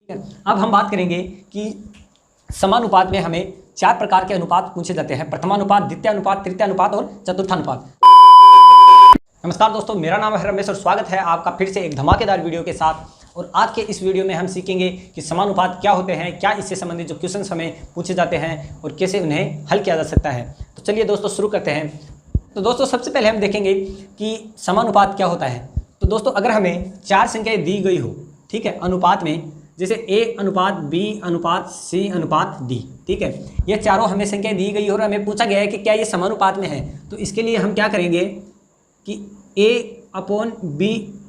ठीक है। अब हम बात करेंगे कि समानुपात में हमें 4 प्रकार के अनुपात पूछे जाते हैं। प्रथमानुपात, द्वितीयानुपात, तृतीयानुपात और चतुर्थानुपात। नमस्कार दोस्तों, मेरा नाम है रमेश और स्वागत है आपका फिर से एक धमाकेदार वीडियो के साथ। और आज के इस वीडियो में हम सीखेंगे कि समानुपात क्या होते हैं, क्या इससे संबंधित जो क्वेश्चंस हमें पूछे जाते हैं और कैसे उन्हें हल किया जा सकता है। तो चलिए दोस्तों शुरू करते हैं। तो दोस्तों सबसे पहले हम देखेंगे कि समानुपात क्या होता है। तो दोस्तों अगर हमें 4 संख्याएं दी गई हो, ठीक है, अनुपात में, जैसे A अनुपात B अनुपात C अनुपात D, ठीक है, ये चारों हमें संख्याएं दी गई और हमें पूछा गया है कि क्या ये समानुपात में है। तो इसके लिए हम क्या करेंगे कि A/B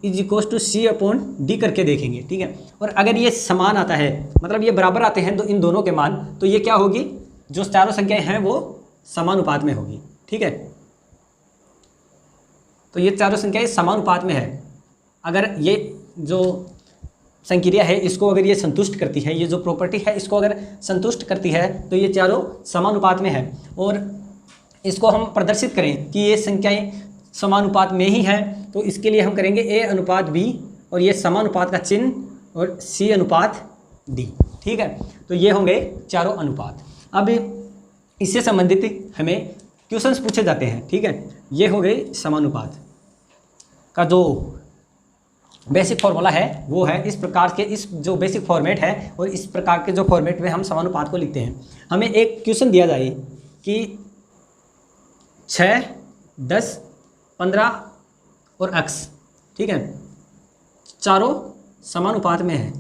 = C/D करके देखेंगे, ठीक है। और अगर ये समान आता है, मतलब ये बराबर आते हैं तो इन दोनों के मान, तो ये क्या होगी, जो चारों संख्याएं हैं वो समानुपात में होगी, ठीक है। तो ये चारों संख्याएं समानुपात में है। अगर ये जो संक्रिया है इसको अगर ये संतुष्ट करती है, ये जो प्रॉपर्टी है इसको अगर संतुष्ट करती है, तो ये चारों समानुपात में है। और इसको हम प्रदर्शित करें कि ये संख्याएं समानुपात में ही हैं, तो इसके लिए हम करेंगे A अनुपात B और ये समानुपात का चिन्ह और C अनुपात D, ठीक है। तो ये होंगे चारों अनुपात। अब इससे संबंधित हमें क्वेश्चंस पूछे जाते हैं, ठीक है। ये हो गए समानुपात का जो बेसिक फॉर्मूला है वो है इस प्रकार के, इस जो बेसिक फॉर्मेट है और इस प्रकार के जो फॉर्मेट में हम समानुपात को लिखते हैं। हमें एक क्वेश्चन दिया जाए कि 6, 10, 15 और x, ठीक है, चारों समानुपात में है।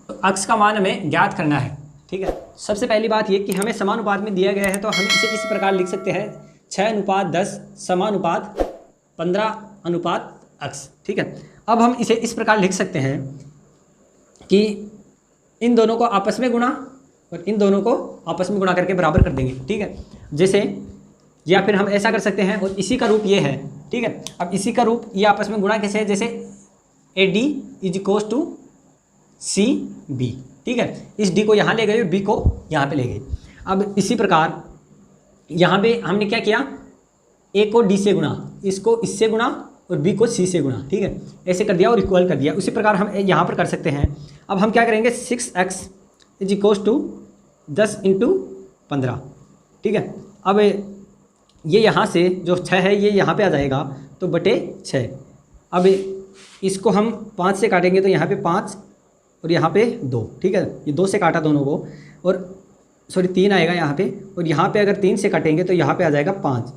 तो x का मान हमें ज्ञात करना है, ठीक है। सबसे पहली बात ये कि हमें समानुपात में दिया गया है, तो हम इसे इस प्रकार लिख सकते हैं 6 अनुपात 10 समानुपात 15 अनुपात x, ठीक है। अब हम इसे इस प्रकार लिख सकते हैं कि इन दोनों को आपस में गुणा और इन दोनों को आपस में गुणा करके बराबर कर देंगे, ठीक है। जैसे, या फिर हम ऐसा कर सकते हैं, और इसी का रूप ये है, ठीक है। अब इसी का रूप ये आपस में गुणा कैसे है, जैसे AD = CB, ठीक है। इस D को यहाँ ले गए, B को यहाँ पे ले गए। अब इसी प्रकार यहाँ पे हमने क्या किया, A को D से गुणा, इसको इससे गुणा और B को C से गुणा, ठीक है, ऐसे कर दिया और इक्वल कर दिया। उसी प्रकार हम यहाँ पर कर सकते हैं। अब हम क्या करेंगे, 6x = 10 × 15, ठीक है। अब ये यहाँ से जो 6 है ये यहाँ पे आ जाएगा, तो बटे 6। अब इसको हम 5 से काटेंगे तो यहाँ पे 5 और यहाँ पे 2, ठीक है। ये 2 से काटा दोनों को, और सॉरी 3 आएगा यहाँ पे, और यहाँ पे अगर 3 से काटेंगे तो यहाँ पे आ जाएगा 5।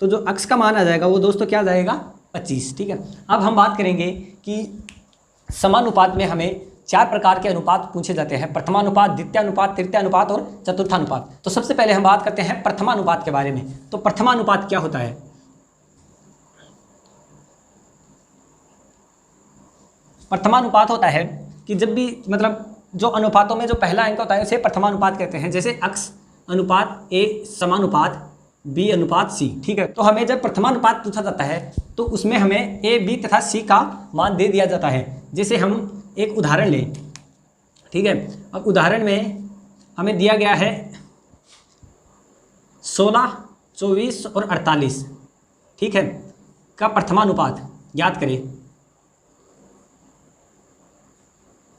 तो जो x का मान आ जाएगा वो दोस्तों क्या आ जाएगा, 25, ठीक है। अब हम बात करेंगे कि समानुपात में हमें 4 प्रकार के अनुपात पूछे जाते हैं। प्रथमानुपात, द्वितीयानुपात, तृतीयानुपात और चतुर्थानुपात। तो सबसे पहले हम बात करते हैं प्रथमानुपात के बारे में। तो प्रथमानुपात क्या होता है। प्रथमानुपात होता है कि जब भी, मतलब जो अनुपातों में जो पहला अंक होता है उसे प्रथमानुपात कहते हैं। जैसे x अनुपात A समानुपात B अनुपात C, ठीक है। तो हमें जब प्रथमानुपात पूछा जाता है तो उसमें हमें A, B तथा C का मान दे दिया जाता है। जैसे हम एक उदाहरण लें, ठीक है। अब उदाहरण में हमें दिया गया है 16, 24 और 48, ठीक है, का प्रथमानुपात ज्ञात करें।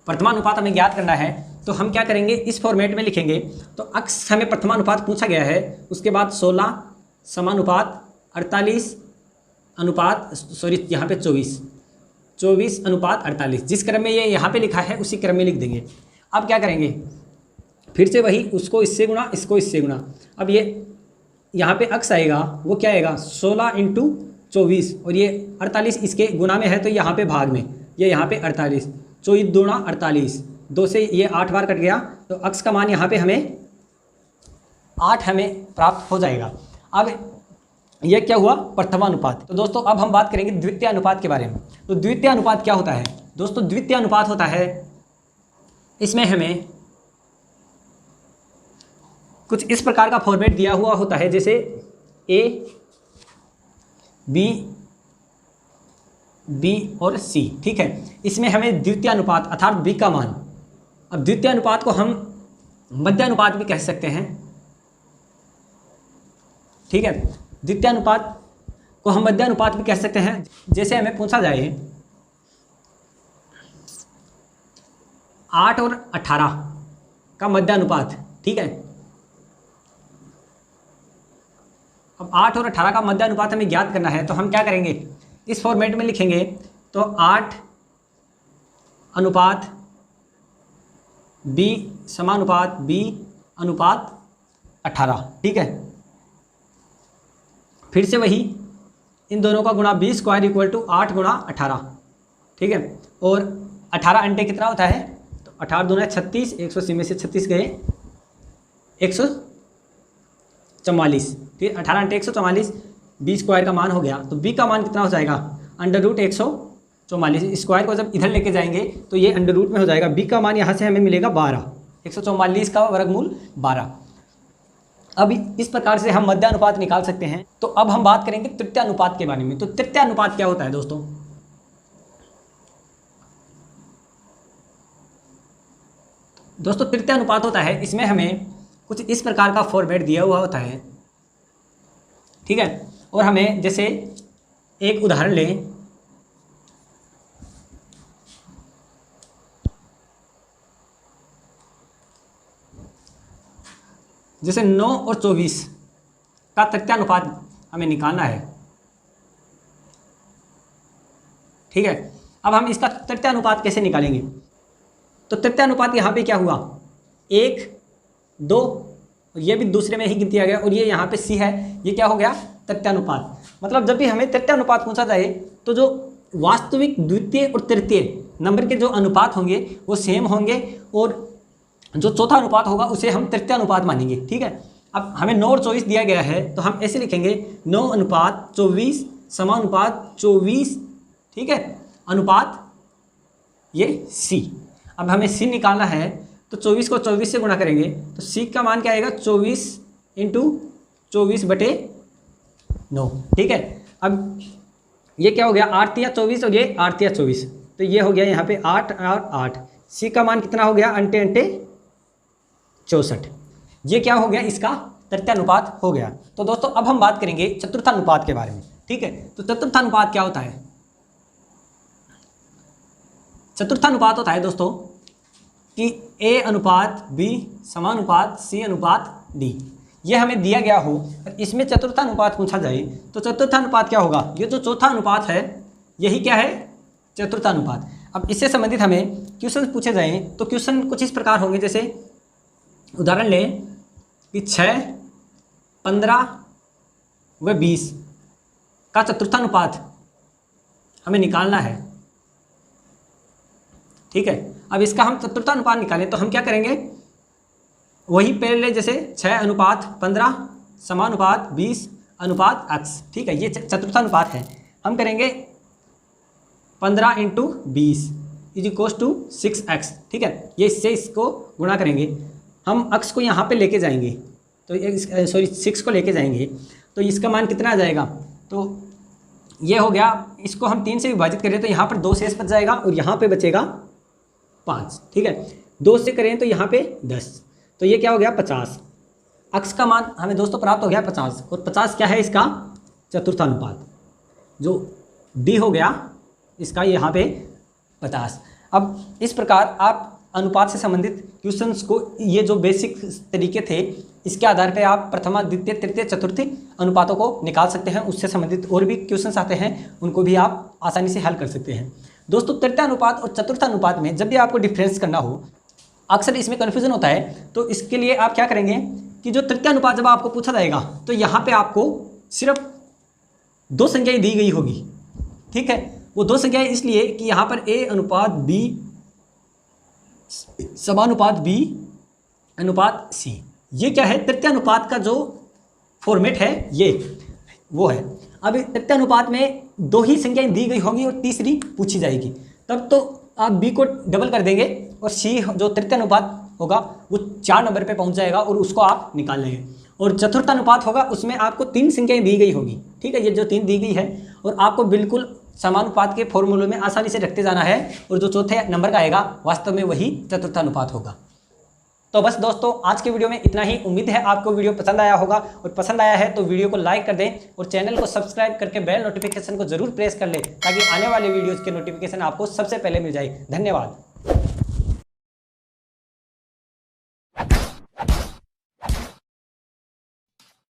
प्रथमानुपात हमें ज्ञात करना है तो हम क्या करेंगे, इस फॉर्मेट में लिखेंगे। तो x हमें प्रथमानुपात पूछा गया है, उसके बाद 16 समानुपात 48 अनुपात, सॉरी यहाँ पे 24 अनुपात 48, जिस क्रम में ये यहाँ पे लिखा है उसी क्रम में लिख देंगे। अब क्या करेंगे, फिर से वही, उसको इससे गुणा, इसको इससे गुणा। अब ये यहाँ पे x आएगा, वो क्या आएगा, 16 × 24, और ये 48 इसके गुणा में है तो यहाँ पे भाग में, ये यहाँ पे 48, 24 दूना 48, 2 से ये 8 बार कट गया, तो x का मान यहाँ पे हमें 8 हमें प्राप्त हो जाएगा। अब ये क्या हुआ, प्रथमानुपात। तो दोस्तों अब हम बात करेंगे द्वितीय अनुपात के बारे में। तो द्वितीय अनुपात क्या होता है दोस्तों, द्वितीय अनुपात होता है, इसमें हमें कुछ इस प्रकार का फॉर्मेट दिया हुआ होता है, जैसे A, B और C, ठीक है। इसमें हमें द्वितीय अनुपात अर्थात B का मान, अब द्वितीय अनुपात को हम मध्य अनुपात भी कह सकते हैं, ठीक है। द्वितीय अनुपात को हम मध्यानुपात भी कह सकते हैं। जैसे हमें पूछा जाए 8 और 18 का मध्यानुपात, ठीक है। अब 8 और 18 का मध्यानुपात हमें ज्ञात करना है, तो हम क्या करेंगे, इस फॉर्मेट में लिखेंगे। तो 8 अनुपात b समानुपात b अनुपात 18, ठीक है। फिर से वही इन दोनों का गुणा b स्क्वायर इक्वल टू 8 गुणा 18, ठीक है। और 18 अंटे कितना होता है, तो 18 दूना 36, 180 में से 36 गए 144, फिर 18 अंटे 144, b स्क्वायर का मान हो गया। तो b का मान कितना हो जाएगा, √144। स्क्वायर को जब इधर लेके जाएंगे तो ये अंडर रूट में हो जाएगा। b का मान यहाँ से हमें मिलेगा 12, 144 का वर्गमूल 12। अब इस प्रकार से हम मध्यानुपात निकाल सकते हैं। तो अब हम बात करेंगे तृतीय अनुपात के बारे में। तो तृतीय अनुपात क्या होता है दोस्तों? दोस्तों तृतीय अनुपात होता है, इसमें हमें कुछ इस प्रकार का फॉर्मेट दिया हुआ होता है, ठीक है। और हमें जैसे एक उदाहरण लें, जैसे 9 और 24 का तृतीय अनुपात हमें निकालना है, ठीक है। अब हम इसका तृतीय अनुपात कैसे निकालेंगे? तो तृतीय अनुपात यहाँ पे क्या हुआ, 1, 2, और ये भी दूसरे में ही गिनती आ गया, और ये यहाँ पे c है, ये क्या हो गया, तृतीय अनुपात। मतलब जब भी हमें तृतीय अनुपात पूछा जाए तो जो वास्तविक द्वितीय और तृतीय नंबर के जो अनुपात होंगे वो सेम होंगे, और जो चौथा अनुपात होगा उसे हम तृतीय अनुपात मानेंगे, ठीक है। अब हमें 9 और 24 दिया गया है, तो हम ऐसे लिखेंगे 9 अनुपात 24 समानुपात 24, ठीक है, अनुपात ये c। अब हमें c निकालना है, तो 24 को 24 से गुणा करेंगे, तो c का मान क्या आएगा, 24 × 24/9, ठीक है। अब ये क्या हो गया, 8 × 24 और ये 8 × 24, तो ये हो गया यहाँ पे 8 और 8। c का मान कितना हो गया, अंटे अंटे 64। ये क्या हो गया, इसका तृतीय अनुपात हो गया। तो दोस्तों अब हम बात करेंगे चतुर्थानुपात के बारे में, ठीक है। तो चतुर्थानुपात क्या होता है? चतुर्थानुपात होता है दोस्तों कि a अनुपात b समानुपात c अनुपात d, ये हमें दिया गया हो और इसमें चतुर्थानुपात पूछा जाए तो चतुर्थानुपात क्या होगा, ये जो चौथा अनुपात है यही क्या है, चतुर्थानुपात। अब इससे संबंधित हमें क्वेश्चन पूछे जाएँ तो क्वेश्चन कुछ इस प्रकार होंगे, जैसे उदाहरण लें कि 6, 15 व 20 का चतुर्थानुपात हमें निकालना है, ठीक है। अब इसका हम चतुर्थानुपात निकालें तो हम क्या करेंगे, वही पहले जैसे 6 अनुपात 15 समानुपात 20 अनुपात x, ठीक है, ये चतुर्थानुपात है। हम करेंगे 15 × 20 = 6x, ठीक है। ये इससे इसको गुणा करेंगे, हम x को यहाँ पे लेके जाएंगे, तो 6 को लेके जाएंगे, तो इसका मान कितना आ जाएगा, तो ये हो गया। इसको हम 3 से विभाजित करें तो यहाँ पर 2 शेष बच जाएगा और यहाँ पे बचेगा 5, ठीक है। 2 से करें तो यहाँ पे 10, तो ये क्या हो गया, 50। x का मान हमें दोस्तों प्राप्त हो गया 50, और 50 क्या है, इसका चतुर्थानुपात, जो d हो गया इसका यहाँ पे 50। अब इस प्रकार आप अनुपात से संबंधित क्वेश्चंस को, ये जो बेसिक तरीके थे, इसके आधार पे आप प्रथमा, द्वितीय, तृतीय, चतुर्थी अनुपातों को निकाल सकते हैं। उससे संबंधित और भी क्वेश्चंस आते हैं, उनको भी आप आसानी से हल कर सकते हैं। दोस्तों तृतीय अनुपात और चतुर्थ अनुपात में जब भी आपको डिफरेंस करना हो, अक्सर इसमें कन्फ्यूजन होता है, तो इसके लिए आप क्या करेंगे कि जो तृतीय अनुपात जब आपको पूछा जाएगा तो यहाँ पर आपको सिर्फ 2 संख्याएँ दी गई होगी, ठीक है। वो 2 संख्याएँ इसलिए कि यहाँ पर a अनुपात b समानुपात b अनुपात c, ये क्या है, तृतीय अनुपात का जो फॉर्मेट है ये वो है। अब तृतीय अनुपात में 2 ही संख्याएं दी गई होंगी और तीसरी पूछी जाएगी, तब तो आप b को डबल कर देंगे और c जो तृतीय अनुपात होगा वो 4 नंबर पे पहुंच जाएगा और उसको आप निकाल लेंगे। और चतुर्थ अनुपात होगा, उसमें आपको 3 संख्याएं दी गई होगी, ठीक है, ये जो 3 दी गई है, और आपको बिल्कुल समानुपात के फॉर्मूले में आसानी से रखते जाना है, और जो चौथे नंबर का आएगा वास्तव में वही चतुर्थानुपात होगा। तो बस दोस्तों आज के वीडियो में इतना ही। उम्मीद है आपको वीडियो पसंद आया होगा, और पसंद आया है तो वीडियो को लाइक कर दें और चैनल को सब्सक्राइब करके बेल नोटिफिकेशन को जरूर प्रेस कर लें ताकि आने वाले वीडियोज़ के नोटिफिकेशन आपको सबसे पहले मिल जाए। धन्यवाद।